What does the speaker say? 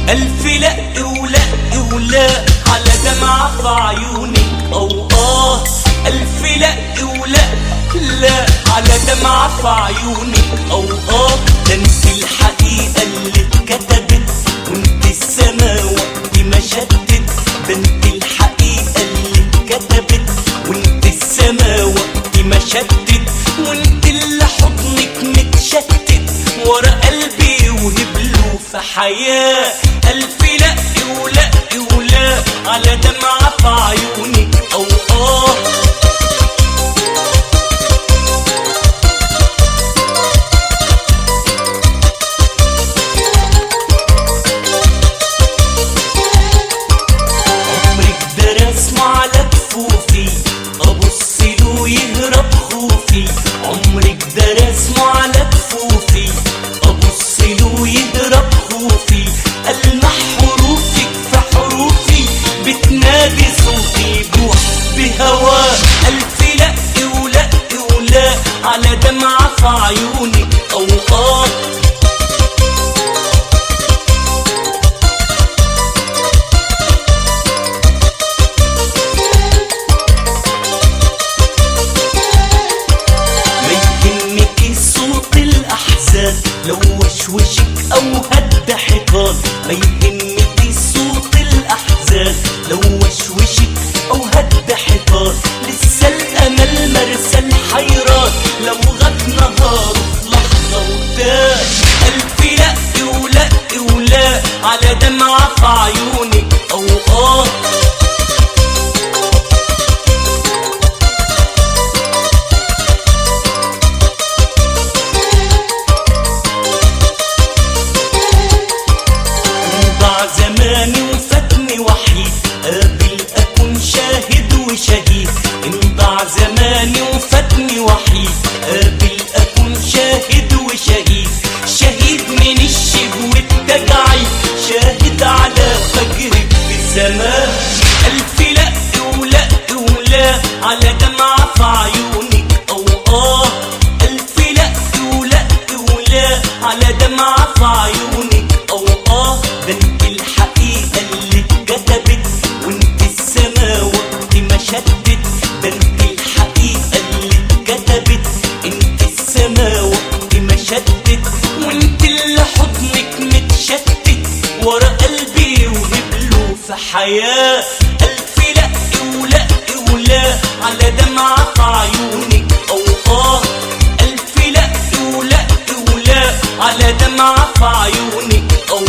ألف لأ ولأ ولا على دمعة في عيونك أو ألف لأ ولأ لا على دمعة في عيونك أو ده انت الحقيقة اللي اتكتبت وانت السما وقت ما شتت. ده انت الحقيقة اللي اتكتبت وانت السما وقت ما شتت. وانت اللي حضنك متشتت ورا قلبي وهبله في حياة. ألف لأ ولأ ولا على دمعة في عيونك أو عمرك ده رسمه على كفوفي أبص له يهرب خوفي. عمرك ده رسمه على كفوفي أبص له يهرب خوفي. ألمح حروفك في حروفي بتنادي صوتي يبوح بهواه. ألف لأ ولأ ولا على دمعة في عيونك أو ما يهمكي صوت الأحزان لو وشوشك أو هد حيطان. ما يهمكي صوت الأحزان لو وشوشك أو هد حيطان. لسه الأمل مرسل حيران لو غاب نهار في لحظة وتاه. ألف لأ ولأ ولا على دمعة في عيونك أو ضاع زماني وفاتني وحيد قابل أكون شاهد وشهيد. انضاع زماني وفاتني وحيد قابل أكون شاهد وشهيد. شهيد من الشبه والتجاعيد شاهد على فجرك بزمان. ألف لأ ولأ ولا على دمعة في عيونك أو ألف لأ ولأ ولا على دمعة في عيونك أو ده انت الحقيقة اللي اتكتبت وانت السما وقت ما شتت. ده انت الحقيقة اللي اتكتبت انت السما وقت ما شتت. وانت اللي حضنك متشتت ورا قلبي وهبله في حياة. ألف لأ ولأ ولا على دمعة في عيونك أو ألف لأ ولأ ولا على دمعة في عيونك أو